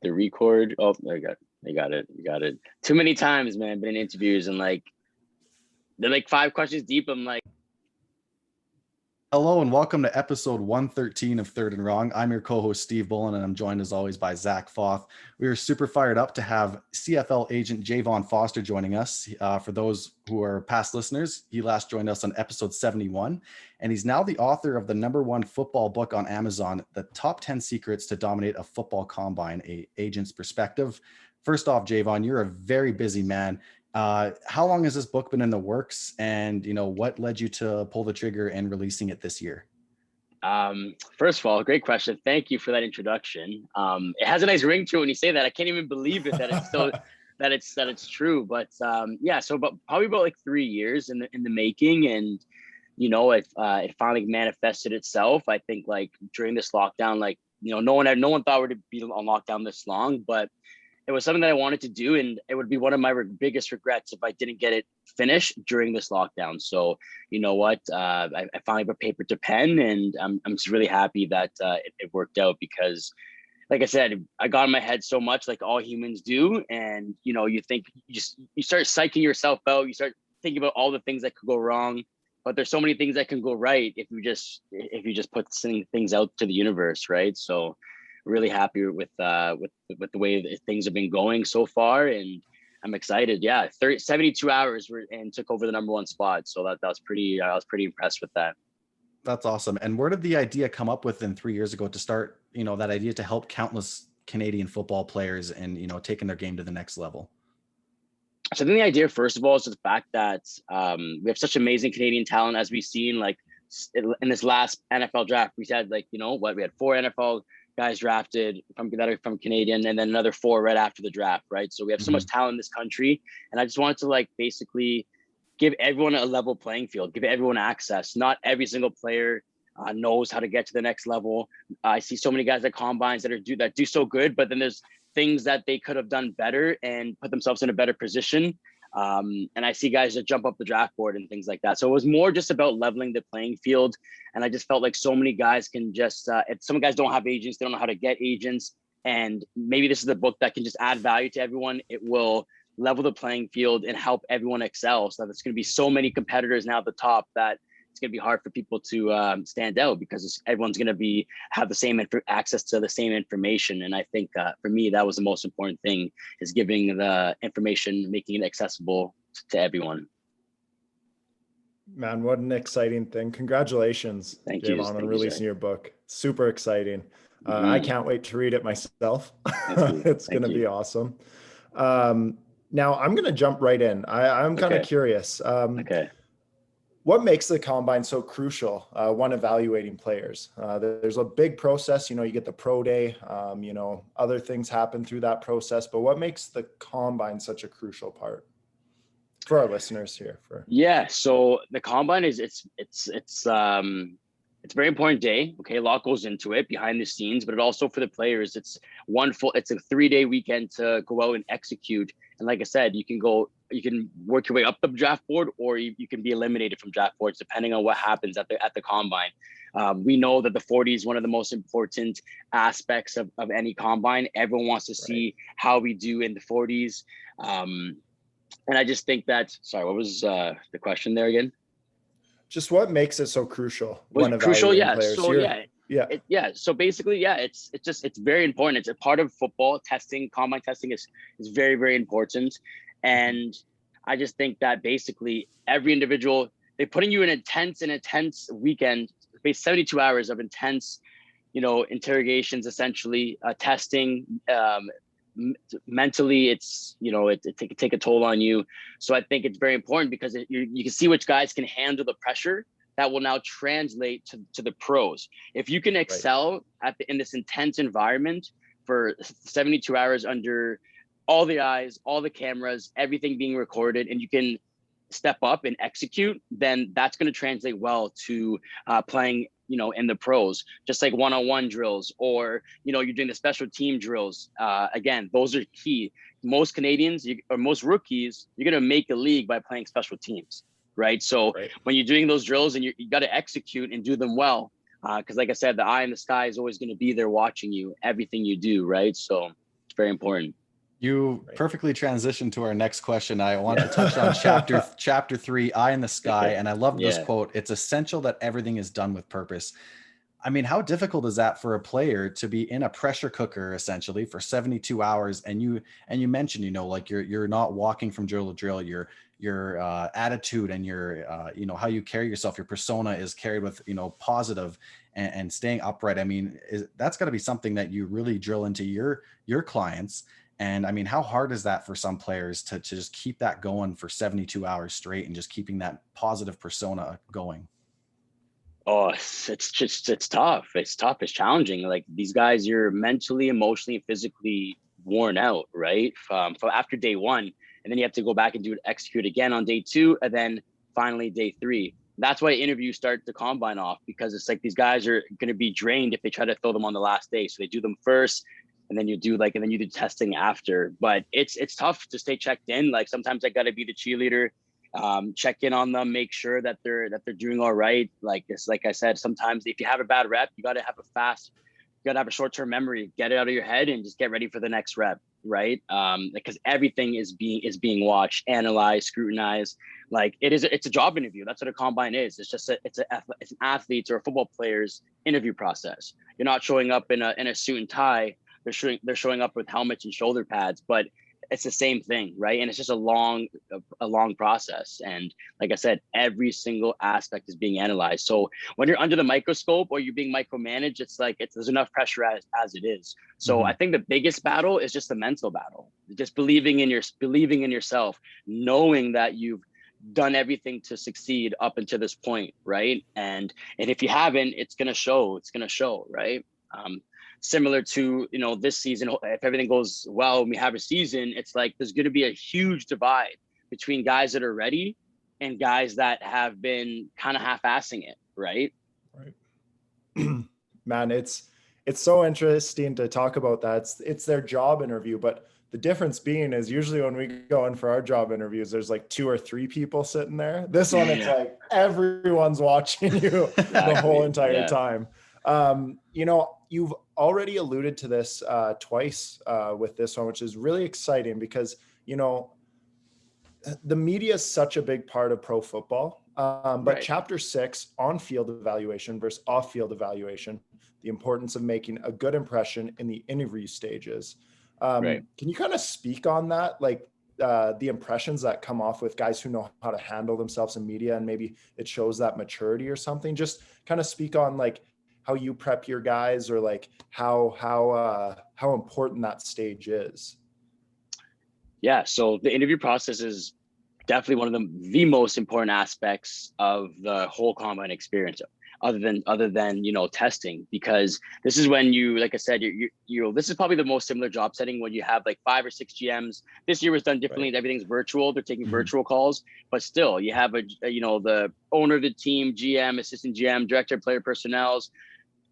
the record. Oh, I got it. Too many times, man. Been in interviews and like they're like 5 questions deep. I'm like, hello and welcome to episode 113 of Third and Wrong. I'm your co-host Steve Bullen, and I'm joined as always by Zach Foth. We are super fired up to have CFL agent Jayevan Foster joining us. For those who are past listeners, he last joined us on episode 71, and he's now the author of the #1 football book on Amazon, The Top 10 Secrets to Dominate a Football Combine, a Agent's Perspective. First off, Jayevan, you're a very busy man. How long has this book been in the works, and what led you to pull the trigger and releasing it this year? First of all, great question. Thank you for that introduction. It has a nice ring to it when you say that. I can't even believe it that it's still that it's true. But yeah, so probably about like 3 years in the making, and it finally manifested itself. I think like during this lockdown, like no one thought we'd be on lockdown this long, but it was something that I wanted to do, and it would be one of my biggest regrets if I didn't get it finished during this lockdown. So, you know what? I finally put paper to pen, and I'm just really happy that it worked out because, like I said, I got in my head so much, like all humans do, and you think you start psyching yourself out. You start thinking about all the things that could go wrong, but there's so many things that can go right if you just put things out to the universe, right? So really happy with the way that things have been going so far, and I'm excited. Yeah, 72 hours and took over the #1 spot, so that was pretty. I was pretty impressed with that. That's awesome. And where did the idea come up within 3 years ago to start? That idea to help countless Canadian football players and taking their game to the next level. So I think the idea, first of all, is the fact that we have such amazing Canadian talent, as we've seen. Like in this last NFL draft, we had we had 4 NFL guys drafted from Canadian, and then another 4 right after the draft, right? So we have so much talent in this country, and I just wanted to basically give everyone a level playing field, give everyone access. Not every single player knows how to get to the next level. I see so many guys at combines that do so good, but then there's things that they could have done better and put themselves in a better position. And I see guys that jump up the draft board and things like that. So it was more just about leveling the playing field. And I just felt like so many guys can just, if some guys don't have agents, they don't know how to get agents. And maybe this is a book that can just add value to everyone. It will level the playing field and help everyone excel. So there's going to be so many competitors now at the top that it's going to be hard for people to stand out because everyone's going to have the same access to the same information. And I think for me, that was the most important thing, is giving the information, making it accessible to everyone. Man, what an exciting thing. Congratulations, Jayevan, on releasing your book. Super exciting. I can't wait to read it myself. It's going to be awesome. Now, I'm going to jump right in. I'm kind of curious. Okay. What makes the combine so crucial when evaluating players? There's a big process, you get the pro day, other things happen through that process, but what makes the combine such a crucial part for our listeners here? Yeah, so the combine it's a very important day. Okay, a lot goes into it behind the scenes, but it also, for the players, it's a 3-day weekend to go out and execute. And like I said, you can work your way up the draft board, or you can be eliminated from draft boards depending on what happens at the combine. We know that the 40 is one of the most important aspects of any combine. Everyone wants to see how we do in the 40s. And I just think that, sorry, what was the question there again? Just what makes it so crucial? Players? So So basically, it's very important. It's a part of football testing. Combine testing is very, very important. And I just think that basically every individual, they're putting you in an intense weekend, 72 hours of intense, interrogations, essentially, testing, mentally, it's it can take a toll on you. So I think it's very important because you can see which guys can handle the pressure that will now translate to the pros. If you can excel in this intense environment for 72 hours under all the eyes, all the cameras, everything being recorded, and you can step up and execute, then that's going to translate well to playing in the pros, just like one-on-one drills, or you're doing the special team drills. Again, those are key. Most Canadians or most rookies, you're going to make the league by playing special teams, right? So when you're doing those drills, and you got to execute and do them well, because like I said, the eye in the sky is always going to be there watching you, everything you do, right? So It's very important. You perfectly transitioned to our next question. I want to touch on chapter 3, Eye in the Sky. And I love this quote. It's essential that everything is done with purpose. I mean, how difficult is that for a player to be in a pressure cooker essentially for 72 hours? And you mentioned, like you're not walking from drill to drill. Your attitude and your how you carry yourself, your persona is carried with positive and staying upright. I mean, that's got to be something that you really drill into your clients. And I mean, how hard is that for some players to just keep that going for 72 hours straight and just keeping that positive persona going? Oh, it's tough. It's tough. It's challenging. Like these guys, you're mentally, emotionally, and physically worn out, right? From after day 1, and then you have to go back and execute again on day 2, and then finally day 3. That's why interviews start the combine off, because it's like these guys are going to be drained if they try to throw them on the last day. So they do them first, and then you do testing after. But it's tough to stay checked in. Like sometimes I got to be the cheerleader, check in on them, make sure that they're doing all right. Like I said, sometimes if you have a bad rep, you got to have a short-term memory, get it out of your head and just get ready for the next rep, right? Because everything is being watched, analyzed, scrutinized. Like it's a job interview. That's what a combine is. It's just it's an athlete's or a football player's interview process. You're not showing up in a suit and tie. They're showing up with helmets and shoulder pads, but it's the same thing, right? And it's just a long process. And like I said, every single aspect is being analyzed. So when you're under the microscope or you're being micromanaged, it's like there's enough pressure as it is. So I think the biggest battle is just the mental battle, just believing in yourself, knowing that you've done everything to succeed up until this point, right? And if you haven't, it's gonna show, right? Similar to this season, if everything goes well and we have a season, it's like there's going to be a huge divide between guys that are ready and guys that have been kind of half-assing it, right? Man, it's so interesting to talk about that. It's their job interview, but the difference being is usually when we go in for our job interviews, there's like 2 or 3 people sitting there. This one, it's like everyone's watching you the whole entire time. You've already alluded to this twice with this one, which is really exciting because, the media is such a big part of pro football. But chapter 6, on-field evaluation versus off-field evaluation, the importance of making a good impression in the interview stages. Can you kind of speak on that? Like the impressions that come off with guys who know how to handle themselves in media, and maybe it shows that maturity or something. Just kind of speak on like how you prep your guys, or like how important that stage is. Yeah. So the interview process is definitely one of the most important aspects of the whole combine experience, other than testing, because this is when you, like I said, this is probably the most similar job setting when you have like 5 or 6 GMs. This year was done differently. Everything's virtual. They're taking virtual calls, but still you have the owner of the team, GM, assistant GM, director of player personnels,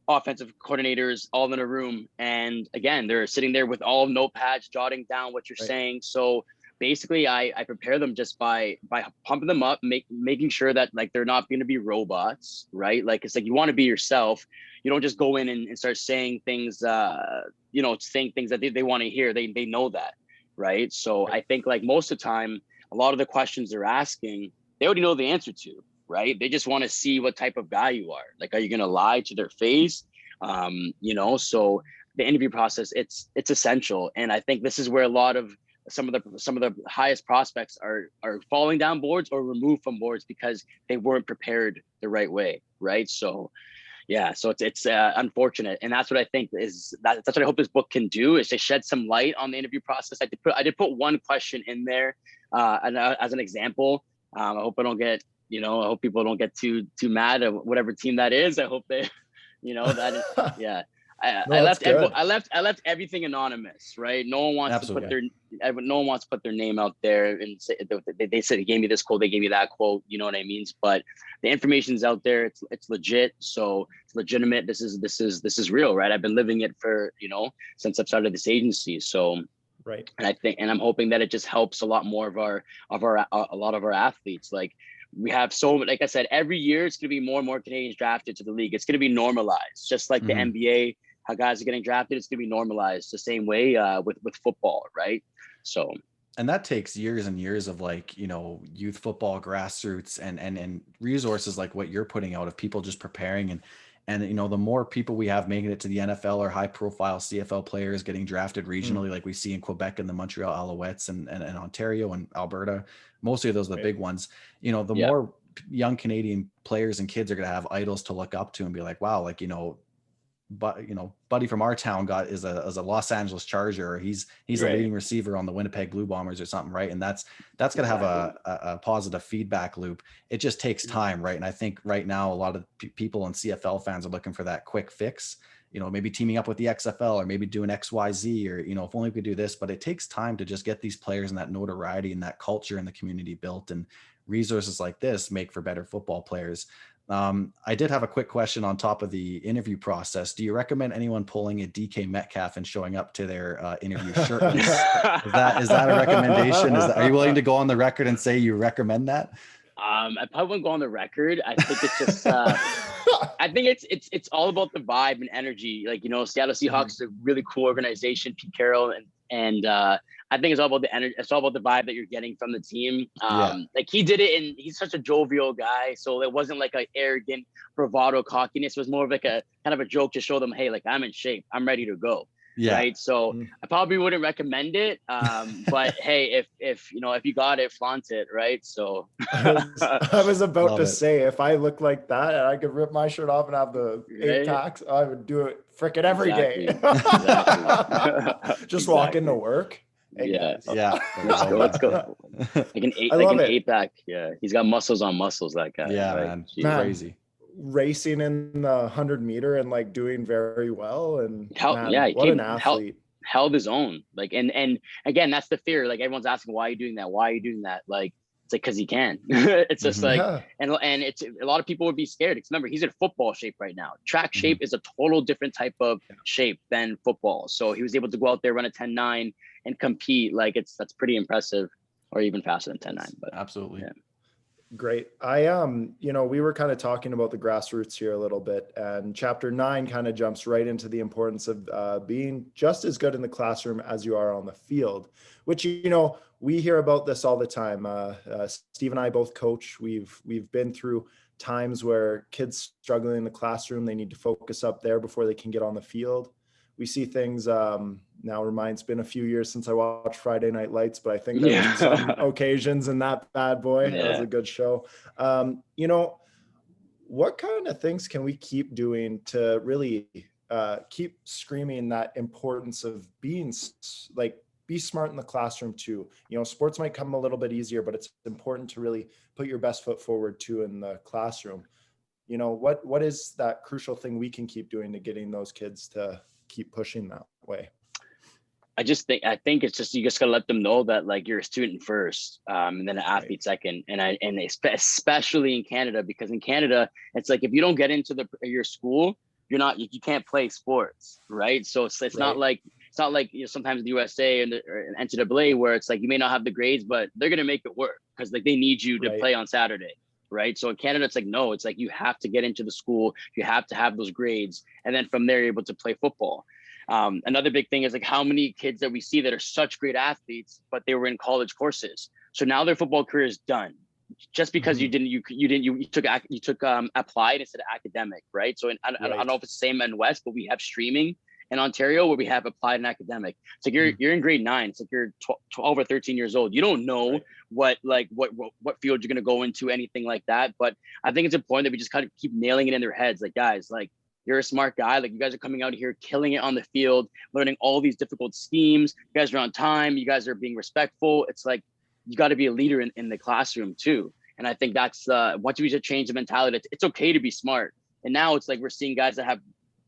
offensive coordinators, all in a room. And again, they're sitting there with all notepads, jotting down what you're saying. So basically I prepare them just by pumping them up, making sure that like they're not going to be robots, right? Like it's like you want to be yourself. You don't just go in and start saying things, saying things that they want to hear. They know that, right? So I think like most of the time, a lot of the questions they're asking, they already know the answer to. Right? They just want to see what type of guy you are. Like, are you going to lie to their face? So the interview process, it's essential. And I think this is where a lot of some of the highest prospects are falling down boards or removed from boards because they weren't prepared the right way. Right. So yeah, so it's unfortunate. And that's what I think that's what I hope this book can do, is to shed some light on the interview process. I did put one question in there as an example. I hope I don't get, I hope people don't get too mad at whatever team that is. I hope they, that, yeah. I left everything anonymous, right? No one wants to put their name out there and say they said they gave me this quote, they gave me that quote, you know what I mean? But the information's out there. It's legit, so it's legitimate. This is real, right? I've been living it for since I've started this agency, so. Right. And I'm hoping that it just helps a lot more of a lot of our athletes. Like we have like I said, every year it's going to be more and more Canadians drafted to the league. It's going to be normalized, just like the NBA. how guys are getting drafted, it's going to be normalized the same way with football, right? So. And that takes years and years of like, you know, youth football grassroots and resources like what you're putting out of people just preparing and you know, the more people we have making it to the NFL or high profile CFL players getting drafted regionally, like we see in Quebec and the Montreal Alouettes and Ontario and Alberta, mostly of those are the big ones, you know, the more young Canadian players and kids are going to have idols to look up to and be like, wow, like, you know, but you know, buddy from our town is a Los Angeles Charger, or he's a leading receiver on the Winnipeg Blue Bombers or something, right? And that's going to have a positive feedback loop. It just takes time, right? And I think right now a lot of people and CFL fans are looking for that quick fix, you know, maybe teaming up with the XFL or maybe doing XYZ, or, you know, if only we could do this. But it takes time to just get these players and that notoriety and that culture in the community built, and resources like this make for better football players. I did have a quick question on top of the interview process. Do you recommend anyone pulling a DK Metcalf and showing up to their interview shirtless? is that a recommendation? Are you willing to go on the record and say you recommend that? I probably wouldn't go on the record. I think it's just I think it's all about the vibe and energy. Like, you know, Seattle Seahawks is a really cool organization. Pete Carroll and I think it's all about the energy. It's all about the vibe that you're getting from the team. Like he did it, and he's such a jovial guy. So it wasn't like an arrogant bravado cockiness. It was more of like a kind of a joke to show them, hey, like I'm in shape. I'm ready to go. Yeah. Right. So I probably wouldn't recommend it. But hey, if you know, if you got it, flaunt it. Right. So I was about to say, if I look like that and I could rip my shirt off and have the 8 packs, I would do it frickin' every day. Just walk into work. Hey, let's go. Like an 8-pack. Yeah, he's got muscles on muscles. That guy. Yeah, right? man, crazy. Racing in the 100-meter and like doing very well, and what an athlete. Held his own. Like, and again, that's the fear. Like everyone's asking, why are you doing that? Why are you doing that? Like, it's like because he can. It's just like, and it's a lot of people would be scared. Because remember, he's in football shape right now. Track shape is a total different type of shape than football. So he was able to go out there, run a 10.9 and compete. Like that's pretty impressive, or even faster than 10.9. But absolutely. Great. You know, we were kind of talking about the grassroots here a little bit, and chapter 9 kind of jumps right into the importance of being just as good in the classroom as you are on the field, which, you know, we hear about this all the time. Steve and I both coach. We've been through times where kids struggling in the classroom, they need to focus up there before they can get on the field. We see things, now it's been a few years since I watched Friday Night Lights, but I think there were some occasions in that bad boy. It was a good show. You know, what kind of things can we keep doing to really keep screaming that importance of being be smart in the classroom too? You know, sports might come a little bit easier, but it's important to really put your best foot forward too in the classroom. You know, what is that crucial thing we can keep doing to getting those kids to keep pushing that way? I think it's just, you just gotta let them know that like you're a student first, and then an athlete second, and especially in Canada, because in Canada it's like if you don't get into your school, you can't play sports, right? So it's not like you know, sometimes in the USA and NCAA where it's like you may not have the grades, but they're gonna make it work because like they need you to play on Saturday. Right. So in Canada, it's like, no, it's like you have to get into the school. You have to have those grades. And then from there, you're able to play football. Another big thing is like how many kids that we see that are such great athletes, but they were in college courses. So now their football career is done just because you took applied instead of academic. Right. So I don't know if it's the same in West, but we have streaming in Ontario where we have applied and academic. It's like you're in grade 9. It's like you're 12 or 13 years old. You don't know what field you're going to go into, anything like that. But I think it's important that we just kind of keep nailing it in their heads. Like, guys, like you're a smart guy. Like you guys are coming out here, killing it on the field, learning all these difficult schemes. You guys are on time. You guys are being respectful. It's like, you got to be a leader in the classroom too. And I think that's once we just change the mentality, it's okay to be smart. And now it's like, we're seeing guys that have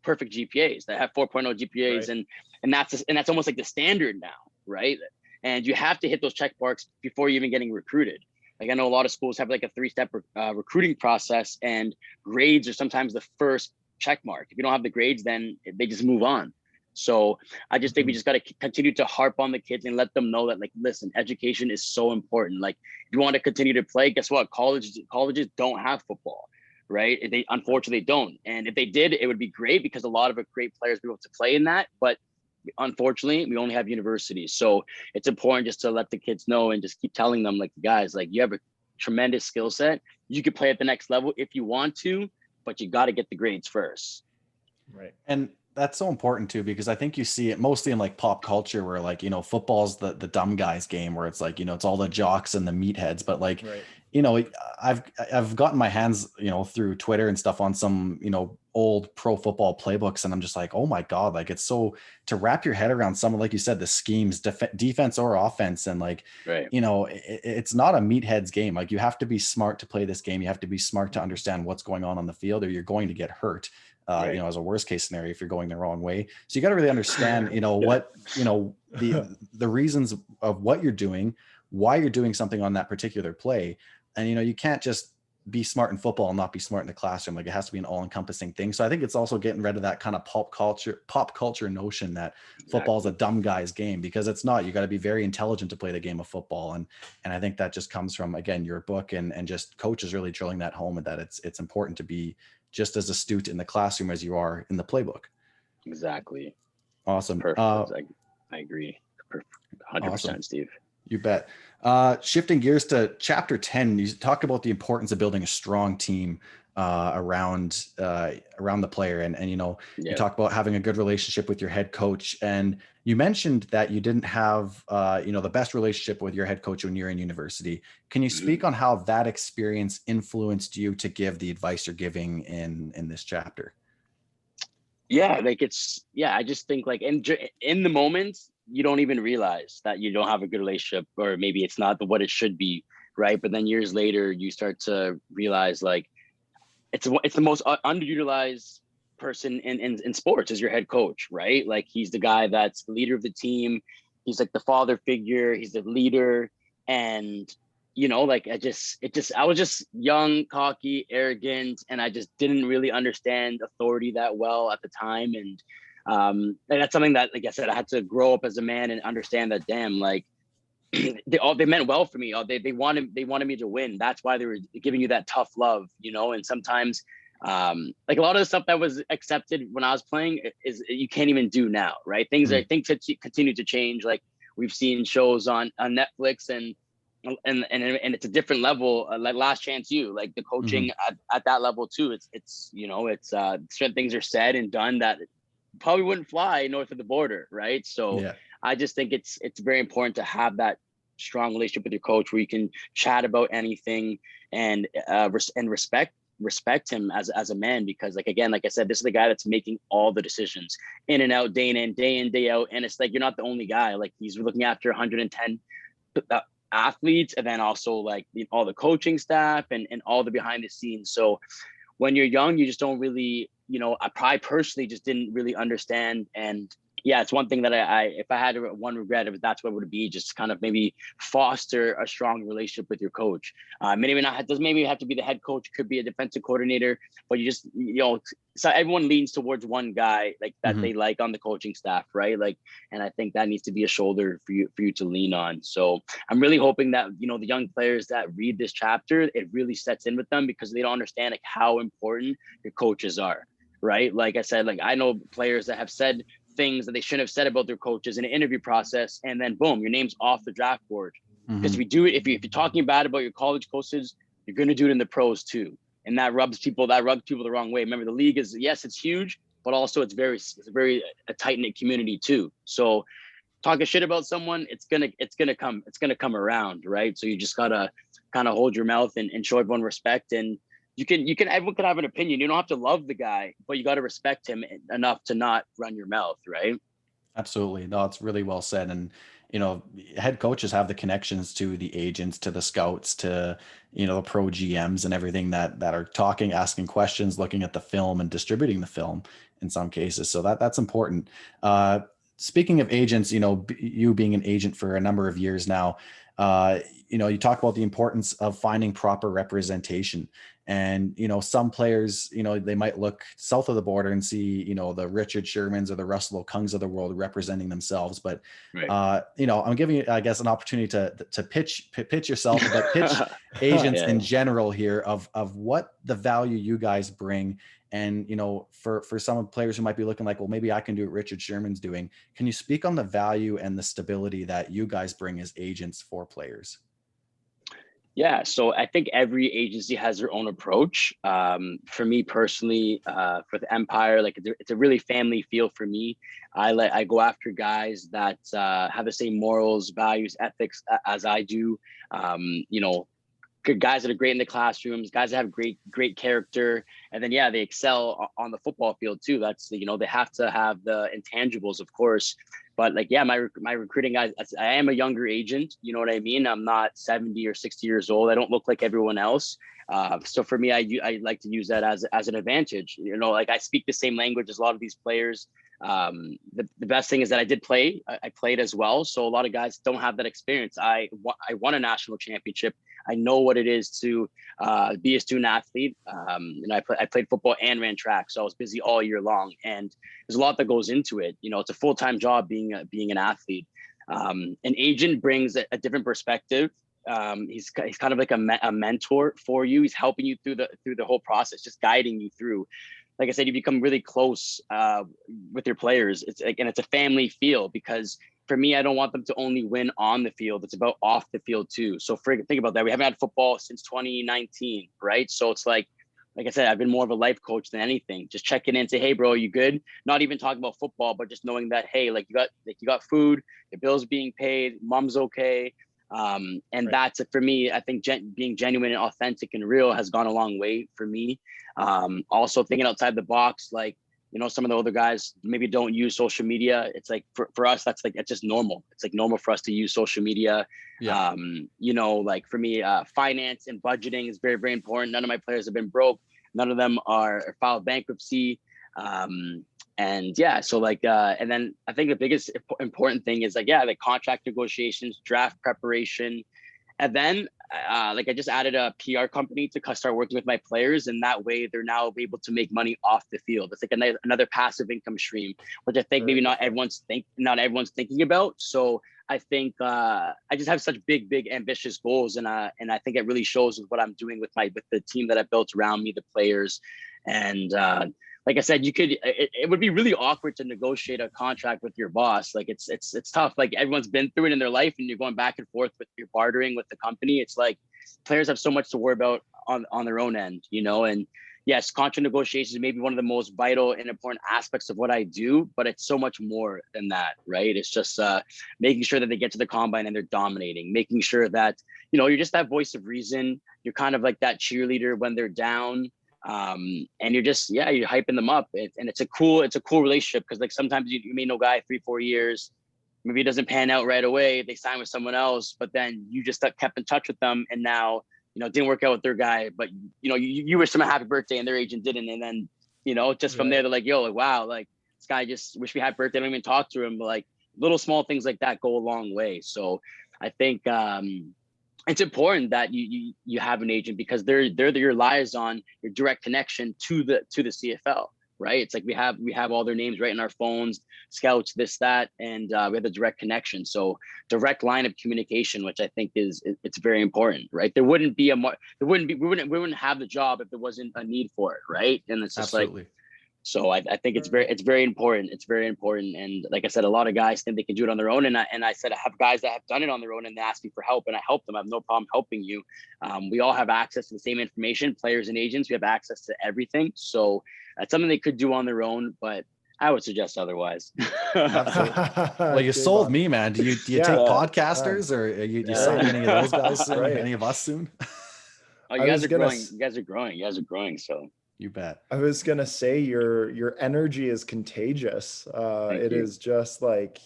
perfect GPAs, that have 4.0 GPAs, and that's almost like the standard now, right? And you have to hit those check marks before you're even getting recruited. Like I know a lot of schools have like a 3-step recruiting process, and grades are sometimes the first check mark. If you don't have the grades, then they just move on. So I just think we just got to continue to harp on the kids and let them know that, like, listen, education is so important. Like if you want to continue to play, guess what? Colleges don't have football. right? They unfortunately don't. And if they did, it would be great because a lot of great players be able to play in that. But unfortunately, we only have universities. So it's important just to let the kids know and just keep telling them, like, guys, like, you have a tremendous skill set. You could play at the next level if you want to, but you got to get the grades first. Right. And that's so important too, because I think you see it mostly in like pop culture where like, football's the dumb guys game where it's like, it's all the jocks and the meatheads, but like, Right. I've gotten my hands, through Twitter and stuff on some, old pro football playbooks. And I'm just like, oh my God, like it's so to wrap your head around some of, like you said, the schemes, defense or offense. And like, right. It's not a meatheads game. Like you have to be smart to play this game. You have to be smart to understand what's going on the field or you're going to get hurt. Right. As a worst case scenario, if you're going the wrong way. So you got to really understand, what, the reasons of what you're doing, why you're doing something on that particular play. And, you can't just be smart in football and not be smart in the classroom. Like it has to be an all encompassing thing. So I think it's also getting rid of that kind of pop culture notion that football is a dumb guy's game, because it's not. You got to be very intelligent to play the game of football. And I think that just comes from, again, your book and just coaches really drilling that home, and that it's important to be just as astute in the classroom as you are in the playbook. Exactly. Awesome. Perfect. I agree. 100%, awesome. Steve. You bet. Shifting gears to chapter 10, you talk about the importance of building a strong team around the player. And you talk about having a good relationship with your head coach. And you mentioned that you didn't have, the best relationship with your head coach when you're in university. Can you speak on how that experience influenced you to give the advice you're giving in this chapter? Yeah, like I just think like in the moment, you don't even realize that you don't have a good relationship, or maybe it's not what it should be, right? But then years later, you start to realize like it's the most underutilized person in sports is your head coach, right? Like he's the guy that's the leader of the team. He's like the father figure. He's the leader, and like I was just young, cocky, arrogant, and I just didn't really understand authority that well at the time. And that's something that, like I said, I had to grow up as a man and understand that, damn, like they meant well for me. They wanted me to win. That's why they were giving you that tough love, and sometimes like a lot of the stuff that was accepted when I was playing is you can't even do now, right? Things I think continue to change. Like we've seen shows on Netflix and it's a different level, like Last Chance U, like the coaching at that level too. It's certain things are said and done that probably wouldn't fly north of the border, right? So I just think it's very important to have that strong relationship with your coach where you can chat about anything and respect him as a man, because like again, like I said, this is the guy that's making all the decisions in and out, day in, day out, and it's like you're not the only guy. Like he's looking after 110 athletes, and then also like all the coaching staff and all the behind the scenes. So when you're young, you just don't really, I probably personally just didn't really understand. And yeah, it's one thing that I if I had one regret, that's what it would be, just kind of maybe foster a strong relationship with your coach. Maybe not, doesn't maybe have to be the head coach, could be a defensive coordinator, but you just, so everyone leans towards one guy like that they like on the coaching staff, right? Like, and I think that needs to be a shoulder for you to lean on. So I'm really hoping that, the young players that read this chapter, it really sets in with them, because they don't understand like how important your coaches are, right? Like I said, like I know players that have said things that they shouldn't have said about their coaches in an interview process, and then boom, your name's off the draft board. Because if you're talking bad about your college coaches, you're going to do it in the pros too, and that rubs people the wrong way. Remember, the league is, yes, it's huge, but also it's very a tight-knit community too. So talking shit about someone, it's gonna come around, right? So you just gotta kind of hold your mouth and show everyone respect. And everyone can have an opinion. You don't have to love the guy, but you got to respect him enough to not run your mouth, right? Absolutely. No, it's really well said. And, head coaches have the connections to the agents, to the scouts, to, the pro GMs and everything that are talking, asking questions, looking at the film and distributing the film in some cases. So that's important. Speaking of agents, you being an agent for a number of years now, you talk about the importance of finding proper representation. And, some players, they might look south of the border and see, the Richard Shermans or the Russell Okungs of the world representing themselves. But, Right. I'm giving you, I guess, an opportunity to pitch yourself, but pitch agents in general here of what the value you guys bring. And, for some players who might be looking like, well, maybe I can do what Richard Sherman's doing. Can you speak on the value and the stability that you guys bring as agents for players? Yeah, so I think every agency has their own approach. For me personally, for the Empire, like it's a really family feel for me. I go after guys that have the same morals, values, ethics as I do. Good guys that are great in the classrooms, guys that have great character, and then they excel on the football field too. That's they have to have the intangibles, of course. But my recruiting guys, I am a younger agent. You know what I mean? I'm not 70 or 60 years old. I don't look like everyone else. So for me, I like to use that as an advantage. Like I speak the same language as a lot of these players. The best thing is that I did play. I played as well. So a lot of guys don't have that experience. I won a national championship. I know what it is to be a student athlete. I played football and ran track, so I was busy all year long. And there's a lot that goes into it. It's a full-time job being an athlete. An agent brings a different perspective. He's kind of like a mentor for you. He's helping you through the whole process, just guiding you through. Like I said, you become really close with your players. It's a family feel, because for me, I don't want them to only win on the field. It's about off the field too. So think about that. We haven't had football since 2019, right? So it's like I said, I've been more of a life coach than anything. Just checking in, say, hey, bro, you good? Not even talking about football, but just knowing that, hey, you got food, your bills being paid, mom's okay. And right. That's it for me. I think being genuine and authentic and real has gone a long way for me. Also thinking outside the box, like, some of the older guys maybe don't use social media. It's like for us, that's just normal. It's like normal for us to use social media. Yeah. Like for me, finance and budgeting is very, very important. None of my players have been broke. None of them are filed bankruptcy. And then I think the biggest important thing is the contract negotiations, draft preparation. And then I just added a PR company to start working with my players, and that way they're now able to make money off the field. It's like another passive income stream, which I think maybe not everyone's thinking about. So I think I just have such big ambitious goals, and I think it really shows with what I'm doing with the team that I built around me, the players, and like I said, it would be really awkward to negotiate a contract with your boss. Like it's tough. Like everyone's been through it in their life, and you're going back and forth with your bartering with the company. It's like players have so much to worry about on their own end, and yes, contract negotiations may be one of the most vital and important aspects of what I do, but it's so much more than that, right? It's just making sure that they get to the combine and they're dominating, making sure that, you're just that voice of reason. You're kind of like that cheerleader when they're down. And you're just, you're hyping them up. And it's a cool relationship, because like sometimes you may know a guy 3-4 years, maybe it doesn't pan out right away. They sign with someone else, but then you just kept in touch with them. And now, it didn't work out with their guy, but you wish them a happy birthday and their agent didn't. And then, just from there, they're like, yo, like, wow, like this guy just wish me happy birthday. I don't even talk to him. But like little small things like that go a long way. So I think, it's important that you have an agent, because they're your lies on your direct connection to the CFL, right? It's like we have all their names right in our phones, scouts, this, that, and we have the direct connection. So direct line of communication, which I think it's very important, right? We wouldn't have the job if there wasn't a need for it, right? And it's just absolutely. So I think it's very important. It's very important. And like I said, a lot of guys think they can do it on their own. And I said, I have guys that have done it on their own and they ask me for help, and I help them. I have no problem helping you. We all have access to the same information, players and agents. We have access to everything. So that's something they could do on their own, but I would suggest otherwise. Well, you sold me, man. Do you take podcasters, or you sign any of those guys soon? Right. Any of us soon? Oh, you guys are growing. You guys are growing. So. You bet. I was gonna say your energy is contagious. It is just like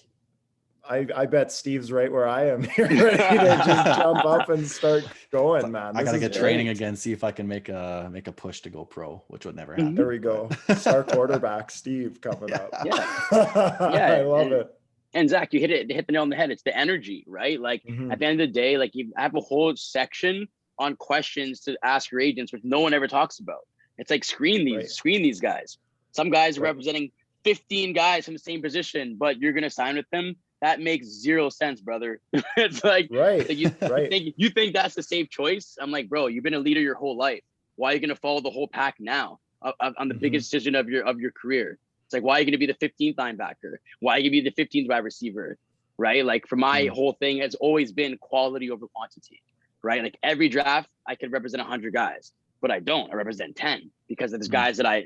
I bet Steve's right where I am here, ready to just jump up and start going, man. I gotta get training again, see if I can make a push to go pro, which would never happen. There we go. Star quarterback Steve coming up. Yeah. I love it. And Zach, you hit the nail on the head. It's the energy, right? Like at the end of the day, like I have a whole section on questions to ask your agents, which no one ever talks about. It's like screen these guys. Some guys are representing 15 guys from the same position, but you're gonna sign with them. That makes zero sense, brother. It's like, you think that's the safe choice? I'm like, bro, you've been a leader your whole life. Why are you gonna follow the whole pack now on the biggest decision of your career? It's like, why are you gonna be the 15th linebacker? Why are you gonna be the 15th wide receiver? Right? Like, for my whole thing has always been quality over quantity. Right? Like, every draft I could represent 100 guys, but I don't. I represent 10 because there's guys that I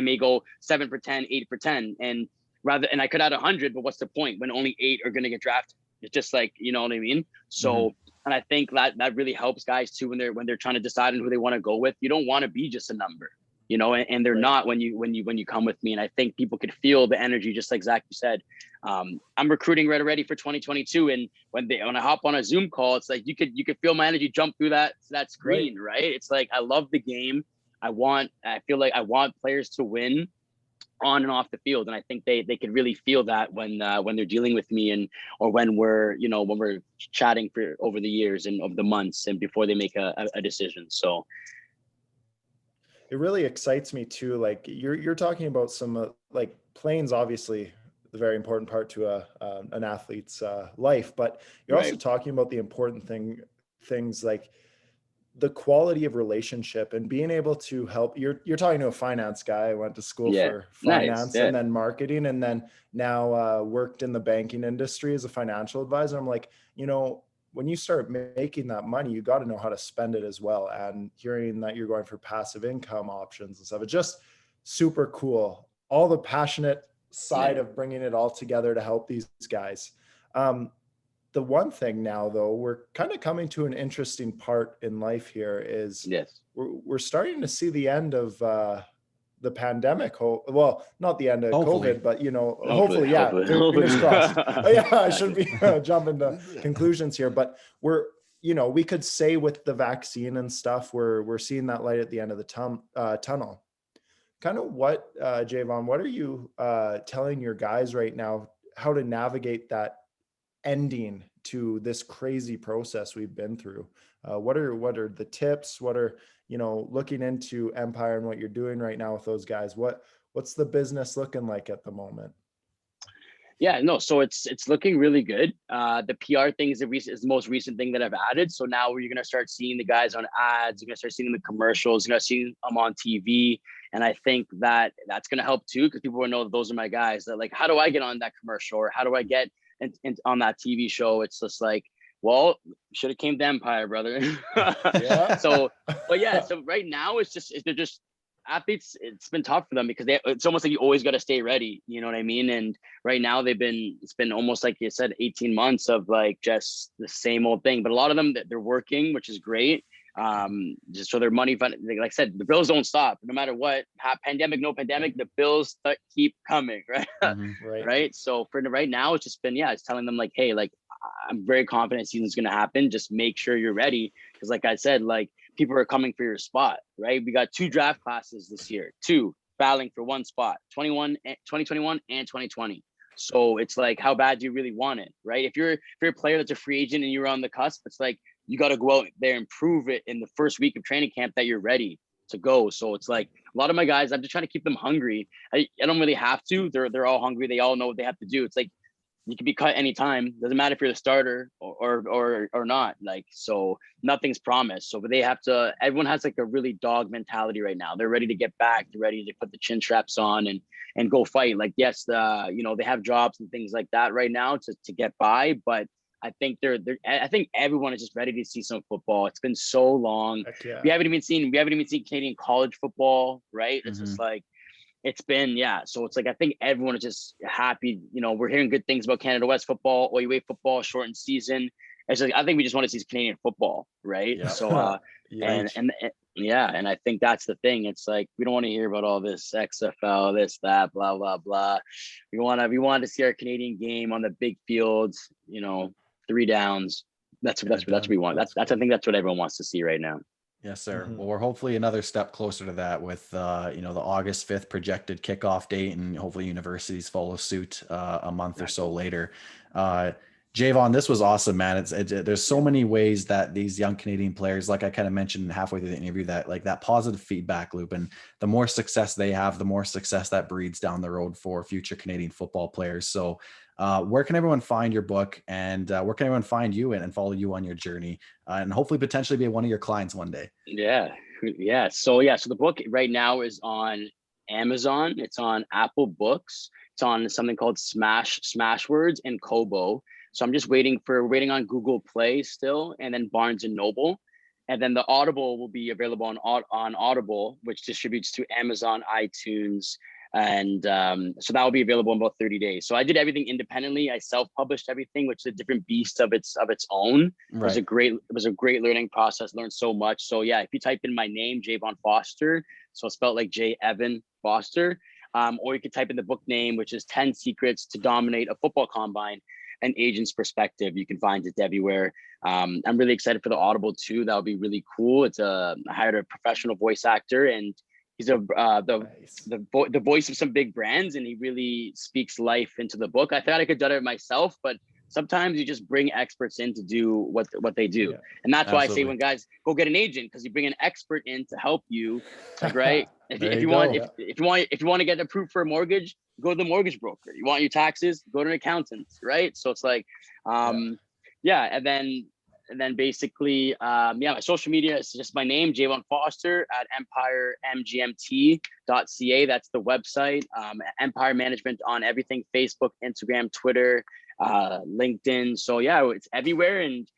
may go 7 for 10, 8 for 10, and I could add 100, but what's the point when only 8 are going to get drafted? It's just like, you know what I mean? So, and I think that really helps guys too when they're trying to decide on who they want to go with. You don't want to be just a number, you know, and they're not when you come with me. And I think people could feel the energy, just like Zach, you said. I'm recruiting ready for 2022, and when I hop on a Zoom call, it's like you could feel my energy jump through that screen, right? It's like, I love the game. I feel like I want players to win on and off the field, and I think they could really feel that when they're dealing with me, or when we're chatting for over the years and over the months and before they make a decision. So it really excites me too. Like, you're talking about some like, playing's obviously the very important part to an athlete's life, but you're also talking about the important things like the quality of relationship and being able to help. You're talking to a finance guy. I went to school for finance and then marketing, and then now worked in the banking industry as a financial advisor. I'm like, when you start making that money, you got to know how to spend it as well. And hearing that you're going for passive income options and stuff, it's just super cool. All the passionate side of bringing it all together to help these guys. The one thing now, though, we're kind of coming to an interesting part in life here is we're starting to see the end of the pandemic. Well, not the end of COVID, but, hopefully. Fingers crossed. I shouldn't be jumping to conclusions here, but we could say with the vaccine and stuff, we're seeing that light at the end of the tunnel. Kind of what, Jayevan, what are you telling your guys right now how to navigate that ending to this crazy process we've been through? What are the tips? What are, looking into Empire and what you're doing right now with those guys? What's the business looking like at the moment? So it's looking really good. The PR thing is the most recent thing that I've added. So now you're going to start seeing the guys on ads, you're going to start seeing them in commercials, you're going to see them on TV. And I think that's going to help too, because people will know that those are my guys. That, like, how do I get on that commercial, or how do I get on that TV show? It's just like, well, should have came to Empire, brother. So right now they're just athletes. It's been tough for them because it's almost like you always got to stay ready. You know what I mean? And right now it's been almost like you said, 18 months of like just the same old thing. But a lot of them, they're working, which is great. Just so their money, like I said, the bills don't stop no matter what. Pandemic, no pandemic, the bills keep coming, right? Right. So for right now, it's just been it's telling them like, hey, like, I'm very confident season's going to happen. Just make sure you're ready, because like I said, like, people are coming for your spot, right? We got 2 draft classes this year, 2 battling for 1 spot, 2021 and 2020. So it's like, how bad do you really want it, right? If you're a player that's a free agent and you're on the cusp, it's like, you got to go out there and prove it in the first week of training camp that you're ready to go. So it's like, a lot of my guys, I'm just trying to keep them hungry. I don't really have to. They're all hungry. They all know what they have to do. It's like, you can be cut anytime. Doesn't matter if you're the starter or not. Like, so nothing's promised. So, but everyone has like a really dog mentality right now. They're ready to get back. They're ready to put the chin straps on and go fight. Like, yes, they have jobs and things like that right now to get by, but I think I think everyone is just ready to see some football. It's been so long. We haven't even seen Canadian college football, right? It's just like, it's been, so it's like, I think everyone is just happy. We're hearing good things about Canada West football, OUA football, shortened season. It's like, I think we just want to see Canadian football, right? So and I think that's the thing. It's like, we don't want to hear about all this XFL, this, that, blah, blah, blah. We want to see our Canadian game on the big fields, 3 downs. That's what we want. I think that's what everyone wants to see right now. Yes, sir. Well, we're hopefully another step closer to that with, the August 5th projected kickoff date, and hopefully universities follow suit a month or so later. Jayevan, this was awesome, man. There's so many ways that these young Canadian players, like I kind of mentioned halfway through the interview, that like that positive feedback loop, and the more success they have, the more success that breeds down the road for future Canadian football players. So where can everyone find your book, and where can everyone find you and follow you on your journey, and hopefully potentially be one of your clients one day? Yeah. So the book right now is on Amazon. It's on Apple Books. It's on something called Smashwords and Kobo. So I'm just waiting on Google Play still, and then Barnes and Noble. And then the Audible will be available on Audible, which distributes to Amazon, iTunes, and so that will be available in about 30 days. So I did everything independently. I self-published everything, which is a different beast of its own. Right. It was a great learning process. Learned so much. So yeah, if you type in my name, Jayevan Foster, so it's spelled like Jayevan Foster, or you could type in the book name, which is 10 Secrets to Dominate a Football Combine, an Agent's Perspective. You can find it everywhere. I'm really excited for the Audible too. That would be really cool. I hired a professional voice actor, and he's the voice of some big brands, and he really speaks life into the book. I thought I could have done it myself, but sometimes you just bring experts in to do what they do. Yeah, and that's why I say when guys go get an agent, because you bring an expert in to help you, like, right? if you want to get approved for a mortgage, go to the mortgage broker. You want your taxes, go to an accountant, right? So it's like, and then basically, my social media is just my name, Jayevan Foster, at empiremgmt.ca. That's the website. Empire Management on everything: Facebook, Instagram, Twitter, LinkedIn. So yeah, it's everywhere, and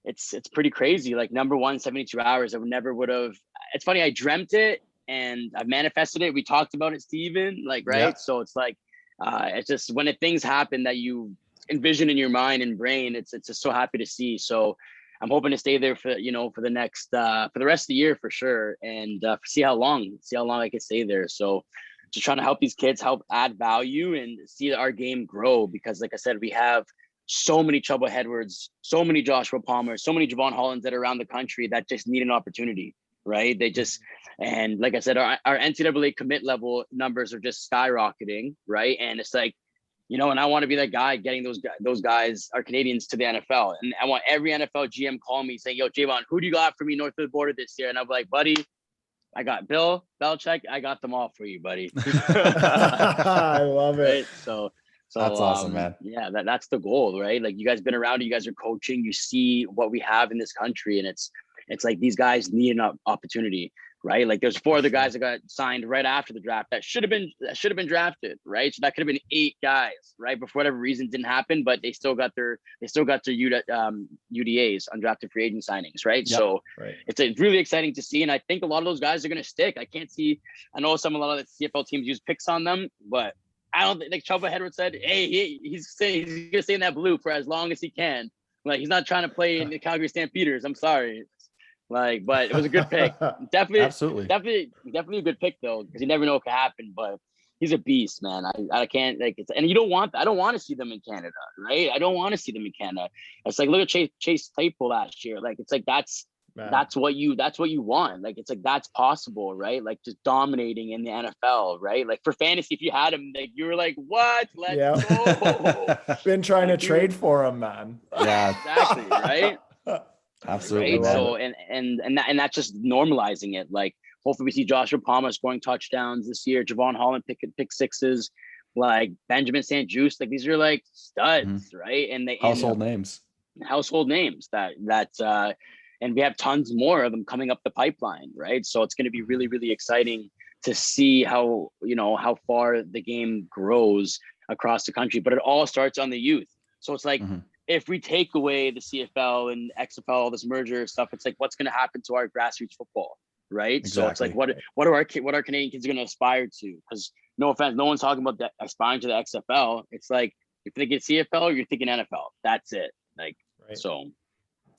it's pretty crazy. Like number one, 72 hours. I would have. It's funny. I dreamt it and I manifested it. We talked about it, Steven. Like, right. Yeah. So it's like, it's just when things happen that you envision in your mind and brain, it's just so happy to see. So I'm hoping to stay there for the next for the rest of the year for sure, and see how long I can stay there. So just trying to help these kids, help add value, and see our game grow, because like I said, we have so many Chuba Edwards, so many Joshua Palmer, so many Javon Hollands that are around the country that just need an opportunity, right? And like I said, our NCAA commit level numbers are just skyrocketing, right? And it's like, and I want to be that guy getting those guys, our Canadians, to the NFL. And I want every NFL GM call me saying, yo, Jayevan, who do you got for me north of the border this year? And I'm like, buddy, I got Bill Belichick. I got them all for you, buddy. I love it. Right? So that's awesome, man. Yeah, that's the goal, right? Like, you guys been around, you guys are coaching, you see what we have in this country, and it's like these guys need an opportunity, right? Like there's 4 other guys that got signed right after the draft that should have been drafted, right? So that could have been 8 guys, right? But for whatever reason didn't happen, but they still got their UDAs, undrafted free agent signings, right? Yep, so right. It's really exciting to see, and I think a lot of those guys are going to stick. I know a lot of the CFL teams use picks on them, but I don't think, like Chuba Edwards said, hey, he's going to stay in that blue for as long as he can. Like, he's not trying to play in the Calgary Stampeders. I'm sorry. Like, but it was a good pick. Definitely a good pick though, because you never know what could happen. But he's a beast, man. I can't, like, and you don't want. I don't want to see them in Canada, right? I don't want to see them in Canada. It's like, look at Chase Claypool last year. Like, it's like that's what you want. Like, it's like that's possible, right? Like, just dominating in the NFL, right? Like, for fantasy, if you had him, like, you were like, what? Let's go. Been trying to trade for him, man. Yeah, exactly, right. Absolutely. Right? So and that's just normalizing it. Like, hopefully we see Joshua Palmer scoring touchdowns this year, Javon Holland pick sixes, like Benjamin St-Juste. Like, these are like studs, right? And they household names that and we have tons more of them coming up the pipeline, right? So it's going to be really, really exciting to see how far the game grows across the country. But it all starts on the youth. So it's like, if we take away the CFL and XFL, all this merger stuff, it's like, what's going to happen to our grassroots football, right? Exactly. So it's like, what are our Canadian kids going to aspire to? Because no offense, no one's talking about aspiring to the XFL. It's like, if they get CFL, or you're thinking NFL. That's it. Like, right. So.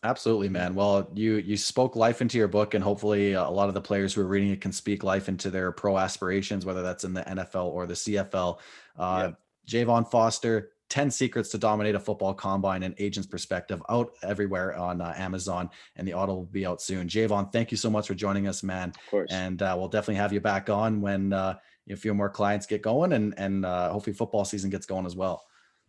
Absolutely, man. Well, you spoke life into your book, and hopefully a lot of the players who are reading it can speak life into their pro aspirations, whether that's in the NFL or the CFL. Jayevan Foster, 10 Secrets to Dominate a Football Combine, an Agent's Perspective, out everywhere on Amazon, and the auto will be out soon. Jayevan, thank you so much for joining us, man. Of course. And we'll definitely have you back on when a few more clients get going, and hopefully football season gets going as well.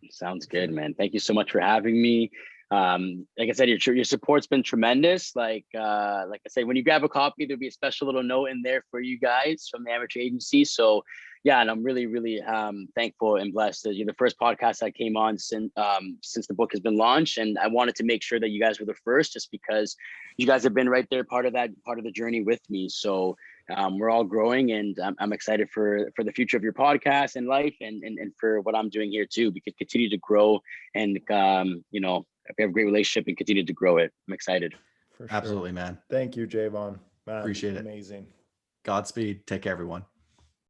Sounds good, man. Thank you so much for having me. Like I said, your support's been tremendous. Like I said, when you grab a copy, there'll be a special little note in there for you guys from the Amateur Agency. So yeah, and I'm really thankful and blessed that you're the first podcast I came on since the book has been launched, and I wanted to make sure that you guys were the first, just because you guys have been right there, part of the journey with me. So we're all growing, and I'm excited for the future of your podcast and life, and for what I'm doing here too. We could continue to grow, and we have a great relationship and continue to grow it. I'm excited. For sure. Absolutely, man. Thank you, Jayevan. Man, Appreciate it. Amazing. Godspeed. Take care, everyone.